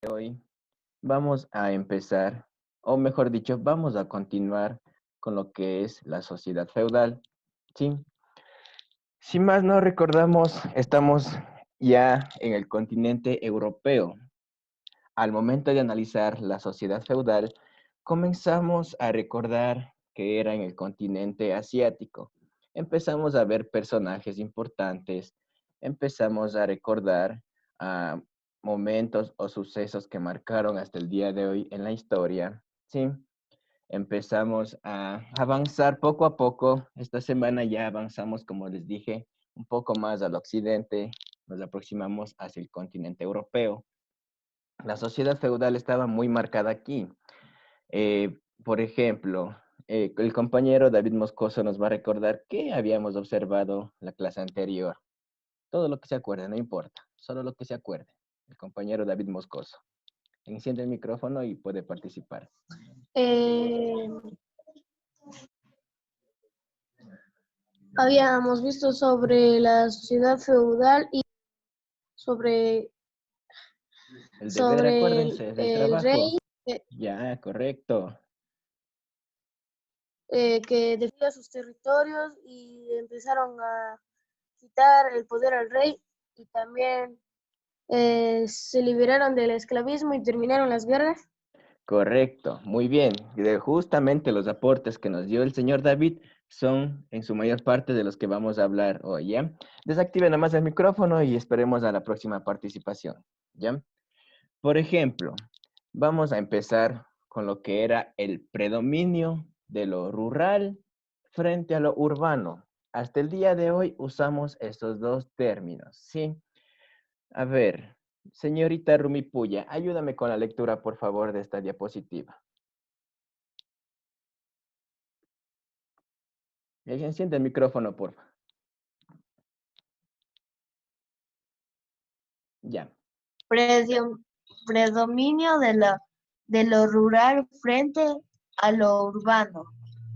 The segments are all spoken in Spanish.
Hoy vamos a empezar, o mejor dicho, vamos a continuar con lo que es la sociedad feudal. Sí, si más no recordamos, estamos ya en el continente europeo. Al momento de analizar la sociedad feudal, comenzamos a recordar que era en el continente asiático. Empezamos a ver personajes importantes, empezamos a recordar ah, momentos o sucesos que marcaron hasta el día de hoy en la historia. Sí, empezamos a avanzar poco a poco. Esta semana ya avanzamos, como les dije, un poco más al occidente, nos aproximamos hacia el continente europeo. La sociedad feudal estaba muy marcada aquí. Por ejemplo, el compañero David Moscoso nos va a recordar que habíamos observado la clase anterior. Todo lo que se acuerde, no importa, solo lo que se acuerde. El compañero David Moscoso. Enciende el micrófono y puede participar. Eh, Habíamos visto sobre la sociedad feudal y sobre, El deber, sobre acuérdense, del el trabajo. rey eh, Ya, correcto. que defendía sus territorios y empezaron a quitar el poder al rey y también se liberaron del esclavismo y terminaron las guerras. Correcto, muy bien. Justamente los aportes que nos dio el señor David son en su mayor parte de los que vamos a hablar hoy, ¿ya? Desactive nomás el micrófono y esperemos a la próxima participación, ¿ya? Por ejemplo, vamos a empezar con lo que era el predominio de lo rural frente a lo urbano. Hasta el día de hoy usamos estos dos términos, ¿sí? A ver, señorita Rumipuya, ayúdame con la lectura, por favor, de esta diapositiva. Enciende el micrófono, por favor. Ya. Predominio de lo rural frente a lo urbano.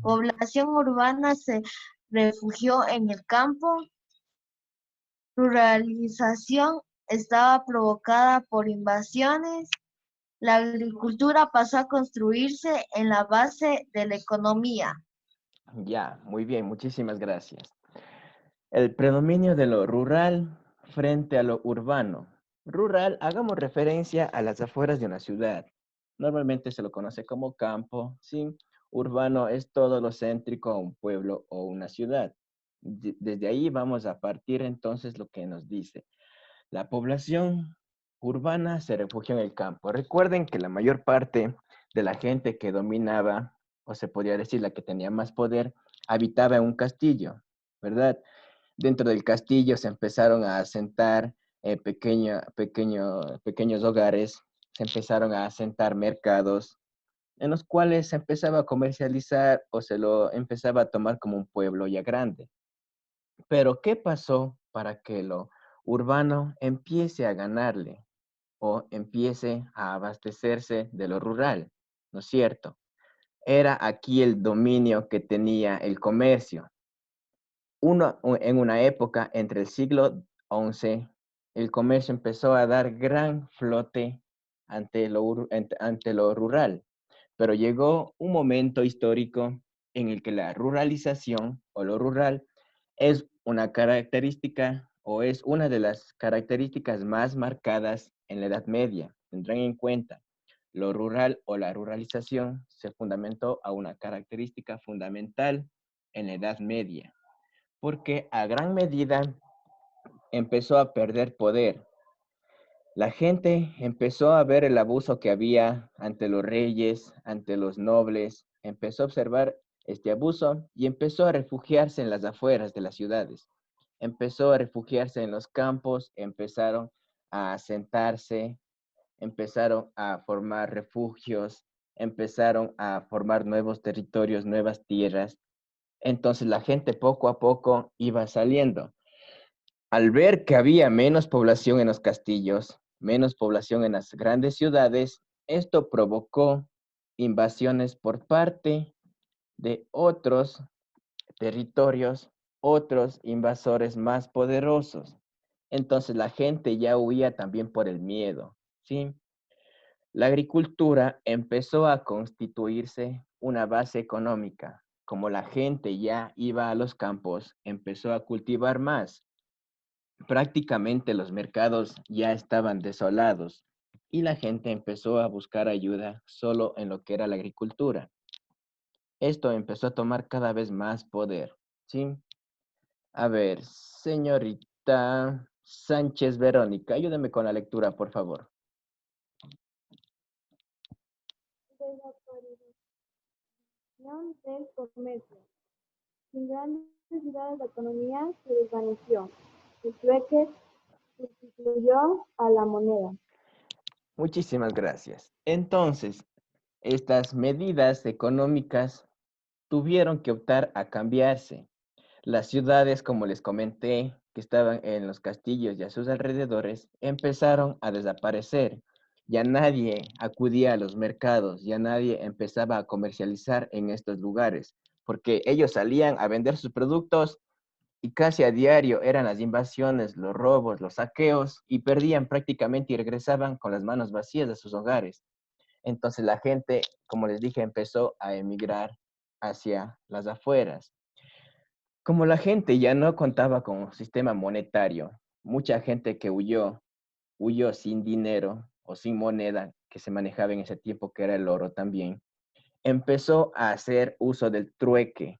Población urbana se refugió en el campo. Ruralización estaba provocada por invasiones. La agricultura pasó a construirse en la base de la economía. Ya, muy bien, muchísimas gracias. El predominio de lo rural frente a lo urbano. Rural, hagamos referencia a las afueras de una ciudad. Normalmente se lo conoce como campo, ¿sí? Urbano es todo lo céntrico a un pueblo o una ciudad. Desde ahí vamos a partir entonces lo que nos dice. La población urbana se refugia en el campo. Recuerden que la mayor parte de la gente que dominaba, o se podría decir la que tenía más poder, habitaba en un castillo, ¿verdad? Dentro del castillo se empezaron a asentar pequeños hogares, se empezaron a asentar mercados en los cuales se empezaba a comercializar o se lo empezaba a tomar como un pueblo ya grande. Pero, ¿qué pasó para que lo urbano empiece a ganarle o empiece a abastecerse de lo rural? ¿No es cierto? Era aquí el dominio que tenía el comercio. En una época entre el siglo XI, el comercio empezó a dar gran flote ante lo rural, pero llegó un momento histórico en el que la ruralización o lo rural es una característica o es una de las características más marcadas en la Edad Media. Tendrán en cuenta, lo rural o la ruralización se fundamentó a una característica fundamental en la Edad Media, porque a gran medida empezó a perder poder. La gente empezó a ver el abuso que había ante los reyes, ante los nobles, empezó a observar este abuso y empezó a refugiarse en las afueras de las ciudades. Empezó a refugiarse en los campos, empezaron a asentarse, empezaron a formar refugios, empezaron a formar nuevos territorios, nuevas tierras. Entonces la gente poco a poco iba saliendo. Al ver que había menos población en los castillos, menos población en las grandes ciudades, esto provocó invasiones por parte de otros territorios, otros invasores más poderosos. Entonces la gente ya huía también por el miedo, ¿sí? La agricultura empezó a constituirse una base económica. Como la gente ya iba a los campos, empezó a cultivar más. Prácticamente los mercados ya estaban desolados y la gente empezó a buscar ayuda solo en lo que era la agricultura. Esto empezó a tomar cada vez más poder, ¿sí? A ver, señorita Sánchez Verónica, ayúdeme con la lectura, por favor. Desaparición del comercio. Sin grandes ciudades la economía se desvaneció. El trueque sustituyó a la moneda. Muchísimas gracias. Entonces, estas medidas económicas tuvieron que optar a cambiarse. Las ciudades, como les comenté, que estaban en los castillos y a sus alrededores, empezaron a desaparecer. Ya nadie acudía a los mercados, ya nadie empezaba a comercializar en estos lugares, porque ellos salían a vender sus productos y casi a diario eran las invasiones, los robos, los saqueos, y perdían prácticamente y regresaban con las manos vacías de sus hogares. Entonces la gente, como les dije, empezó a emigrar hacia las afueras. Como la gente ya no contaba con un sistema monetario, mucha gente que huyó sin dinero o sin moneda que se manejaba en ese tiempo, que era el oro también, empezó a hacer uso del trueque.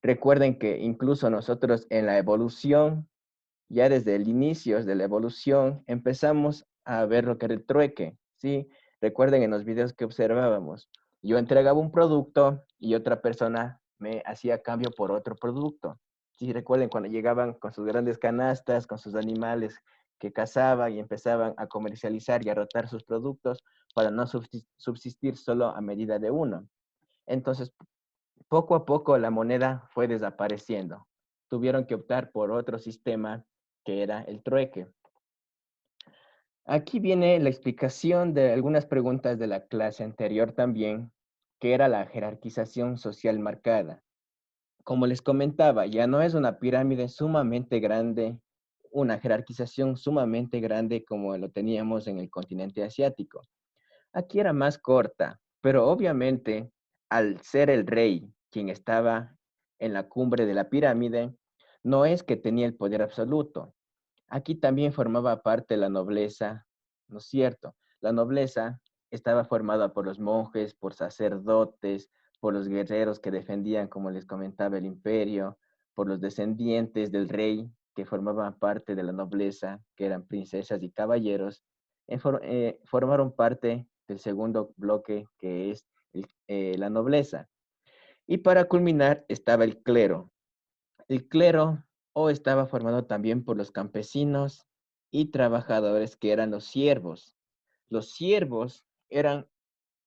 Recuerden que incluso nosotros en la evolución, ya desde el inicio de la evolución, empezamos a ver lo que era el trueque, ¿sí? Recuerden en los videos que observábamos, yo entregaba un producto y otra persona me hacía cambio por otro producto. Sí, recuerden cuando llegaban con sus grandes canastas, con sus animales que cazaban y empezaban a comercializar y a rotar sus productos para no subsistir solo a medida de uno. Entonces, poco a poco la moneda fue desapareciendo. Tuvieron que optar por otro sistema que era el trueque. Aquí viene la explicación de algunas preguntas de la clase anterior también, que era la jerarquización social marcada. Como les comentaba, ya no es una pirámide sumamente grande, una jerarquización sumamente grande como lo teníamos en el continente asiático. Aquí era más corta, pero obviamente al ser el rey quien estaba en la cumbre de la pirámide, no es que tenía el poder absoluto. Aquí también formaba parte la nobleza, ¿no es cierto? La nobleza estaba formada por los monjes, por sacerdotes, por los guerreros que defendían, como les comentaba, el imperio, por los descendientes del rey que formaban parte de la nobleza, que eran princesas y caballeros, formaron parte del segundo bloque, que es la nobleza. Y para culminar estaba el clero. El clero o estaba formado también por los campesinos y trabajadores, que eran los siervos. Los siervos eran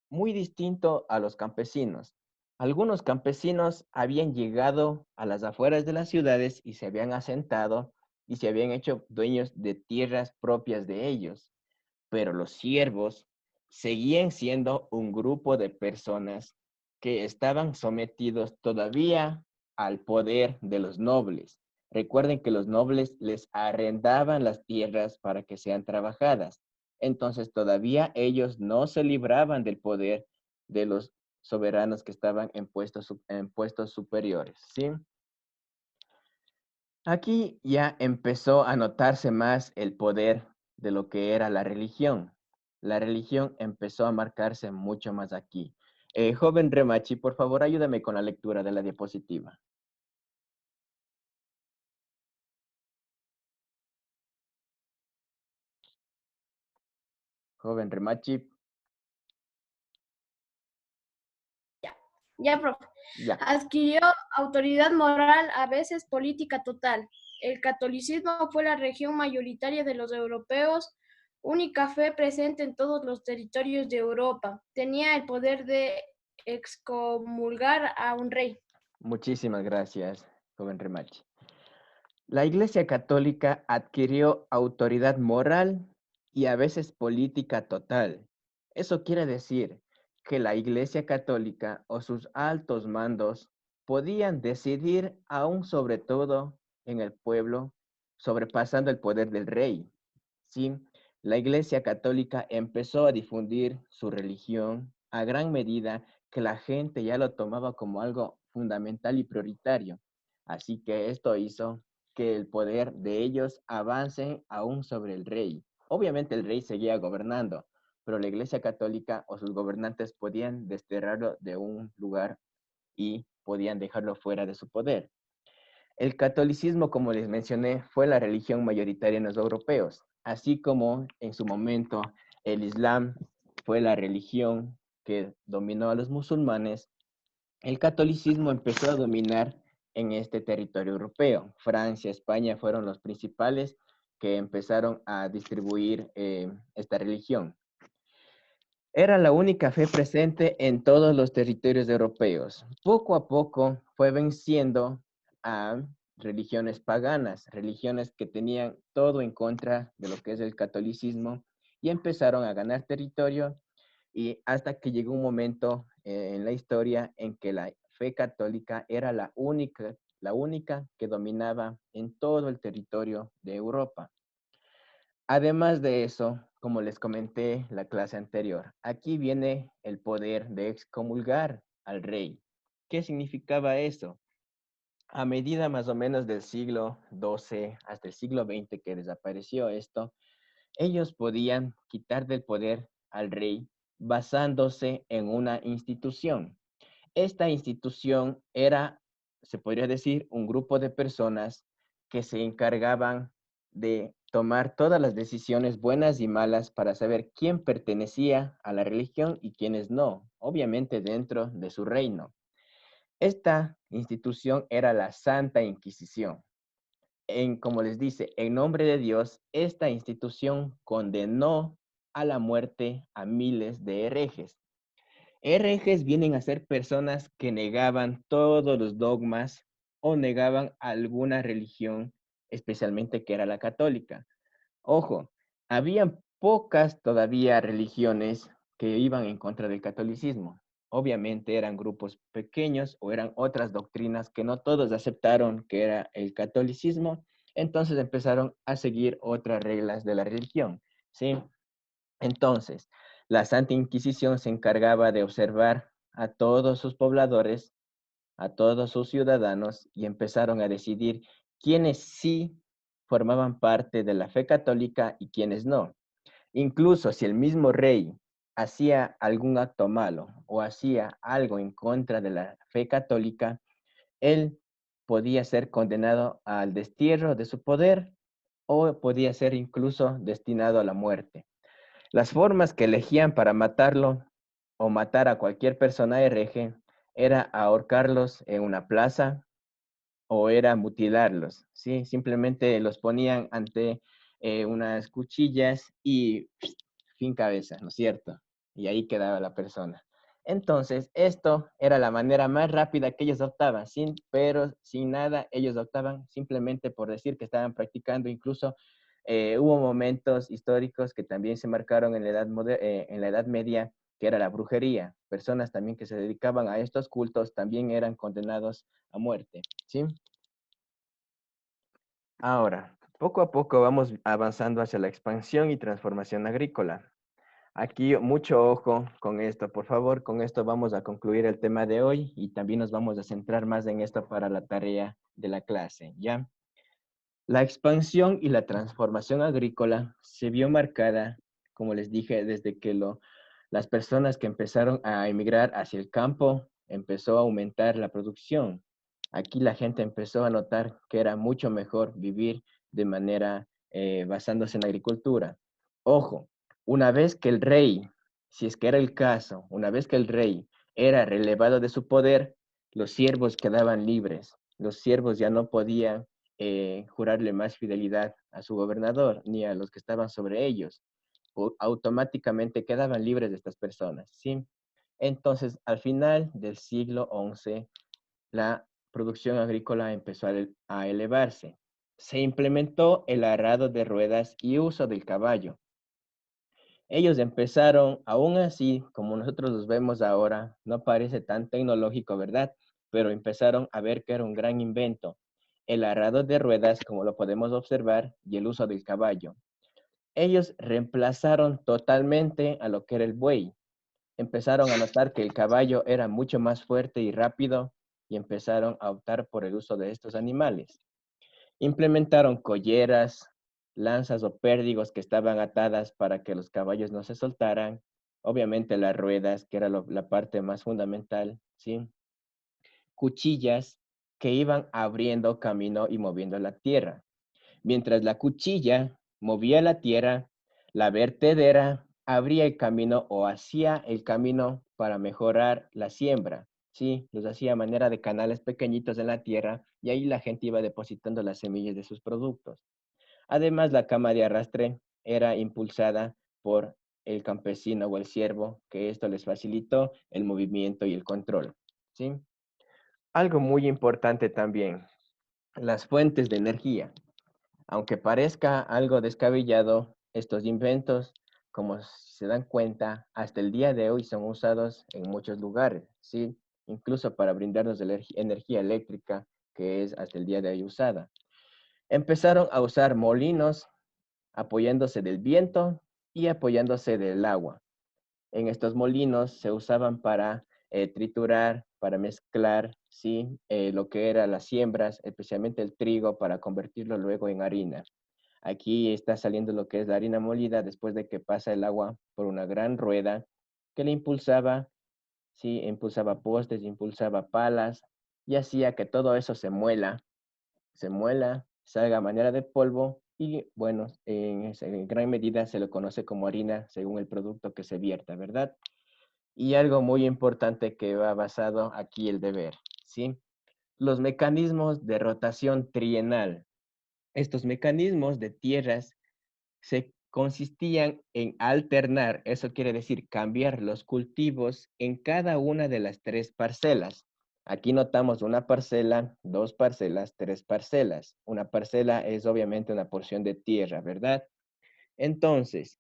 muy distintos a los campesinos. Algunos campesinos habían llegado a las afueras de las ciudades y se habían asentado y se habían hecho dueños de tierras propias de ellos, pero los siervos seguían siendo un grupo de personas que estaban sometidos todavía al poder de los nobles. Recuerden que los nobles les arrendaban las tierras para que sean trabajadas. Entonces todavía ellos no se libraban del poder de los soberanos que estaban en puestos superiores, ¿sí? Aquí ya empezó a notarse más el poder de lo que era la religión. La religión empezó a marcarse mucho más aquí. Joven Remachi, por favor, ayúdame con la lectura de la diapositiva. Joven Remachi, Ya, profe. ya. Adquirió autoridad moral, a veces política total. El catolicismo fue la religión mayoritaria de los europeos, única fe presente en todos los territorios de Europa. Tenía el poder de excomulgar a un rey. Muchísimas gracias, joven Remachi. La Iglesia Católica adquirió autoridad moral y a veces política total. Eso quiere decir que la Iglesia Católica o sus altos mandos podían decidir aún sobre todo en el pueblo, sobrepasando el poder del rey. ¿Sí? la Iglesia Católica empezó a difundir su religión a gran medida que la gente ya lo tomaba como algo fundamental y prioritario. Así que esto hizo que el poder de ellos avance aún sobre el rey. Obviamente el rey seguía gobernando, pero la Iglesia Católica o sus gobernantes podían desterrarlo de un lugar y podían dejarlo fuera de su poder. El catolicismo, como les mencioné, fue la religión mayoritaria en los europeos, así como en su momento el Islam fue la religión que dominó a los musulmanes. El catolicismo empezó a dominar en este territorio europeo. Francia, España fueron los principales que empezaron a distribuir esta religión. Era la única fe presente en todos los territorios europeos. Poco a poco fue venciendo a religiones paganas, religiones que tenían todo en contra de lo que es el catolicismo y empezaron a ganar territorio y hasta que llegó un momento en la historia en que la fe católica era la única que dominaba en todo el territorio de Europa. Además de eso, como les comenté la clase anterior, aquí viene el poder de excomulgar al rey. ¿Qué significaba eso? A medida más o menos del siglo XII hasta el siglo XX que desapareció esto, ellos podían quitar del poder al rey basándose en una institución. Esta institución era, se podría decir, un grupo de personas que se encargaban de tomar todas las decisiones buenas y malas para saber quién pertenecía a la religión y quiénes no, obviamente dentro de su reino. Esta institución era la Santa Inquisición. Como les dice, en nombre de Dios, esta institución condenó a la muerte a miles de herejes. Herejes vienen a ser personas que negaban todos los dogmas o negaban alguna religión, especialmente que era la católica. Ojo, habían pocas todavía religiones que iban en contra del catolicismo. Obviamente eran grupos pequeños o eran otras doctrinas que no todos aceptaron que era el catolicismo, entonces empezaron a seguir otras reglas de la religión, ¿sí? Entonces, la Santa Inquisición se encargaba de observar a todos sus pobladores, a todos sus ciudadanos, y empezaron a decidir quiénes sí formaban parte de la fe católica y quiénes no. Incluso si el mismo rey hacía algún acto malo o hacía algo en contra de la fe católica, él podía ser condenado al destierro de su poder o podía ser incluso destinado a la muerte. Las formas que elegían para matarlo o matar a cualquier persona hereje era ahorcarlos en una plaza o era mutilarlos, ¿sí? Simplemente los ponían ante unas cuchillas y fin cabeza, ¿no es cierto? Y ahí quedaba la persona. Entonces, esto era la manera más rápida que ellos optaban, pero sin nada, ellos optaban simplemente por decir que estaban practicando. Incluso hubo momentos históricos que también se marcaron en en la Edad Media, que era la brujería. Personas también que se dedicaban a estos cultos también eran condenados a muerte, ¿sí? Ahora, poco a poco vamos avanzando hacia la expansión y transformación agrícola. Aquí mucho ojo con esto, por favor, con esto vamos a concluir el tema de hoy y también nos vamos a centrar más en esto para la tarea de la clase, ¿ya? La expansión y la transformación agrícola se vio marcada, como les dije, desde que las personas que empezaron a emigrar hacia el campo empezó a aumentar la producción. Aquí la gente empezó a notar que era mucho mejor vivir de manera basándose en la agricultura. Ojo, una vez que el rey, si es que era el caso, una vez que el rey era relevado de su poder, los siervos quedaban libres. Los siervos ya no podían jurarle más fidelidad a su gobernador ni a los que estaban sobre ellos. Automáticamente quedaban libres de estas personas, ¿sí? Entonces, al final del siglo XI, la producción agrícola empezó a elevarse. Se implementó el arado de ruedas y uso del caballo. Ellos empezaron, aún así, como nosotros los vemos ahora, no parece tan tecnológico, ¿verdad? Pero empezaron a ver que era un gran invento. El arado de ruedas, como lo podemos observar, y el uso del caballo. ellos reemplazaron totalmente a lo que era el buey. Empezaron a notar que el caballo era mucho más fuerte y rápido y empezaron a optar por el uso de estos animales. Implementaron colleras, lanzas o pérdigos que estaban atadas para que los caballos no se soltaran. Obviamente las ruedas, que era la parte más fundamental, ¿sí? Cuchillas que iban abriendo camino y moviendo la tierra. Mientras la cuchilla movía la tierra, la vertedera abría el camino o hacía el camino para mejorar la siembra. Sí, los hacía a manera de canales pequeñitos en la tierra y ahí la gente iba depositando las semillas de sus productos. Además, la cama de arrastre era impulsada por el campesino o el siervo, que esto les facilitó el movimiento y el control. ¿Sí? Algo muy importante también, las fuentes de energía. Aunque parezca algo descabellado, estos inventos, como se dan cuenta, hasta el día de hoy son usados en muchos lugares, ¿sí? Incluso para brindarnos energía eléctrica, que es hasta el día de hoy usada. Empezaron a usar molinos apoyándose del viento y apoyándose del agua. En estos molinos se usaban para triturar, para mezclar, ¿sí? Lo que eran las siembras, especialmente el trigo, para convertirlo luego en harina. Aquí está saliendo lo que es la harina molida después de que pasa el agua por una gran rueda que le impulsaba, ¿sí? Impulsaba postes, impulsaba palas y hacía que todo eso se muela, salga a manera de polvo y bueno, en gran medida se lo conoce como harina según el producto que se vierta, ¿verdad? Y algo muy importante que va basado aquí el deber, ¿sí? Los mecanismos de rotación trienal. Estos mecanismos de tierras se consistían en alternar, eso quiere decir cambiar los cultivos en cada una de las 3 parcelas. Aquí notamos una parcela, 2 parcelas, 3 parcelas. Una parcela es obviamente una porción de tierra, ¿verdad? Entonces,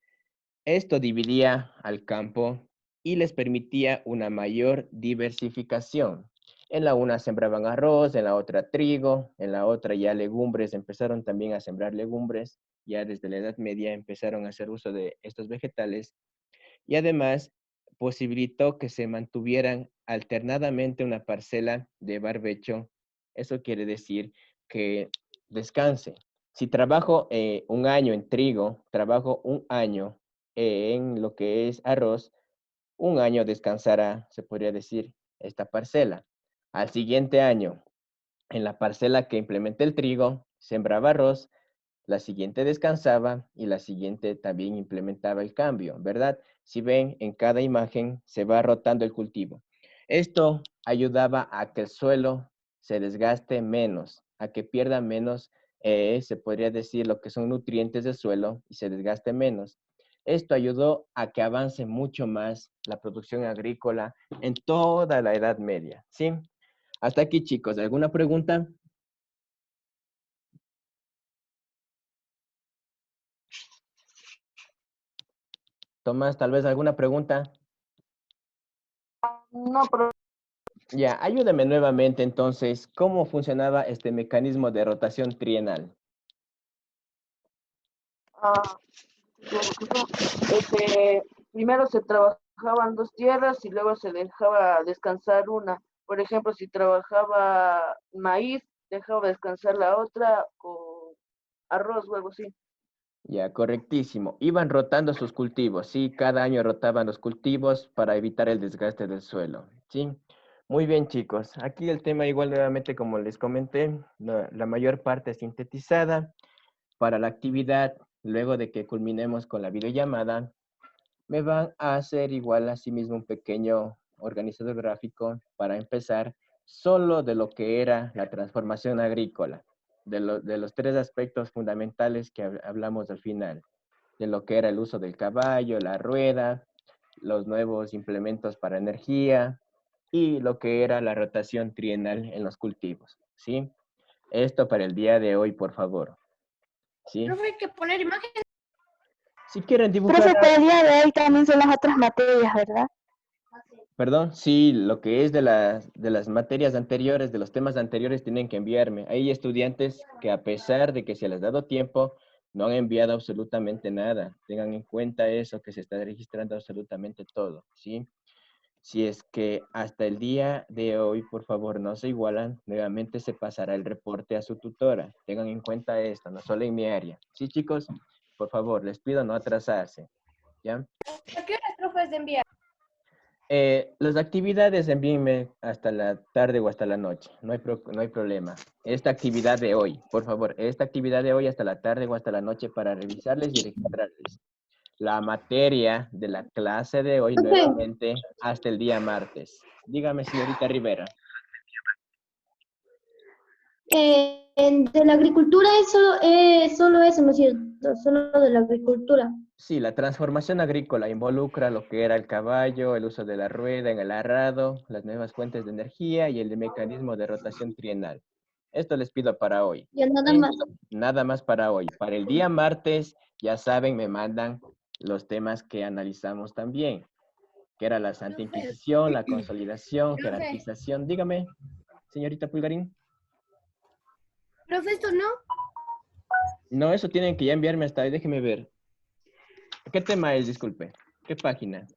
esto dividía al campo y les permitía una mayor diversificación. En la una sembraban arroz, en la otra trigo, en la otra ya legumbres, empezaron también a sembrar legumbres, ya desde la Edad Media empezaron a hacer uso de estos vegetales y además posibilitó que se mantuvieran alternadamente una parcela de barbecho. Eso quiere decir que descanse. Si trabajo un año en trigo, trabajo un año en lo que es arroz, un año descansará, se podría decir, esta parcela. Al siguiente año, en la parcela que implementé el trigo, sembraba arroz, la siguiente descansaba y la siguiente también implementaba el cambio, ¿verdad? Si ven, en cada imagen se va rotando el cultivo. Esto ayudaba a que el suelo se desgaste menos, a que pierda menos, se podría decir, lo que son nutrientes del suelo y se desgaste menos. Esto ayudó a que avance mucho más la producción agrícola en toda la Edad Media, ¿sí? Hasta aquí, chicos. ¿Alguna pregunta? Tomás, tal vez alguna pregunta. No, pero Ya, ayúdame nuevamente entonces, ¿cómo funcionaba este mecanismo de rotación trienal? ah, primero se trabajaban 2 tierras y luego se dejaba descansar una. Por ejemplo, si trabajaba maíz, dejaba descansar la otra o arroz o algo así. Ya, correctísimo. Iban rotando sus cultivos, ¿sí? Cada año rotaban los cultivos para evitar el desgaste del suelo, ¿sí? Muy bien, chicos. Aquí el tema igual nuevamente, como les comenté, la mayor parte sintetizada para la actividad. Luego de que culminemos con la videollamada, me van a hacer igual asimismo un pequeño organizador gráfico para empezar solo de lo que era la transformación agrícola, de los 3 aspectos fundamentales que hablamos al final, de lo que era el uso del caballo, la rueda, los nuevos implementos para energía y lo que era la rotación trienal en los cultivos, ¿sí? Esto para el día de hoy, por favor, ¿sí? Profe, hay que poner imágenes. Si quieren dibujar. Profe, para el día de hoy también son las otras materias, ¿verdad? Perdón, sí, lo que es de las materias anteriores, de los temas anteriores, tienen que enviarme. Hay estudiantes que a pesar de que se les ha dado tiempo, No han enviado absolutamente nada. Tengan en cuenta eso, que se está registrando absolutamente todo, ¿sí? Si es que hasta el día de hoy, por favor, no se igualan, nuevamente se pasará el reporte a su tutora. Tengan en cuenta esto, no solo en mi área. Sí, chicos, por favor, les pido no atrasarse, ¿ya? ¿A qué horas, profe, es de enviar? Las actividades envíenme hasta la tarde o hasta la noche, no hay problema. Esta actividad de hoy, por favor, esta actividad de hoy hasta la tarde o hasta la noche para revisarles y registrarles. La materia de la clase de hoy nuevamente hasta el día martes. Dígame, señorita Rivera. De la agricultura es solo eso, ¿no es cierto? Solo de la agricultura. Sí, la transformación agrícola involucra lo que era el caballo, el uso de la rueda en el arado, las nuevas fuentes de energía y el mecanismo de rotación trienal. Esto les pido para hoy. Ya nada ¿Sí? más. Nada más para hoy. Para el día martes, ya saben, me mandan los temas que analizamos también, que era la Santa Inquisición, la consolidación, jerarquización. Dígame, señorita Pulgarín. Profe, esto no. No, eso tienen que ya enviarme hasta ahí, déjeme ver. ¿Qué tema es? Disculpe. ¿Qué página?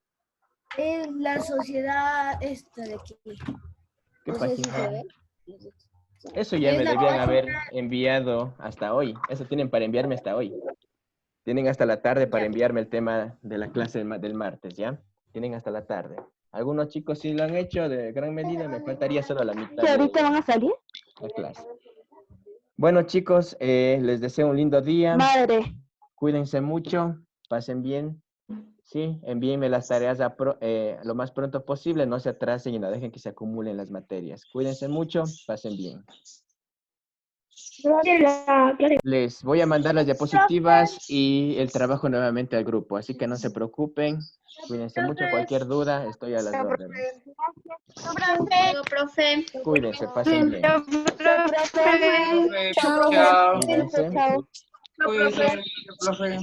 Es la sociedad esta de aquí. ¿Qué No sé si se página? ve. Eso ya Es me la debían página- haber enviado hasta hoy. Eso tienen para enviarme hasta hoy. Tienen hasta la tarde para enviarme el tema de la clase del martes, ¿ya? Tienen hasta la tarde. Algunos chicos sí lo han hecho de gran medida, me faltaría solo la mitad ¿Que de ahorita van a salir? la clase. Bueno, chicos, les deseo un lindo día. Madre. Cuídense mucho, pasen bien. Sí, envíenme las tareas lo más pronto posible, no se atrasen y no dejen que se acumulen las materias. Cuídense mucho, pasen bien. Les voy a mandar las diapositivas y el trabajo nuevamente al grupo, así que no se preocupen. Cuídense mucho, cualquier duda, estoy a las órdenes. Profe. Cuídense, pasen bien. Chao. Cuídense. Chao. Cuídense, profe.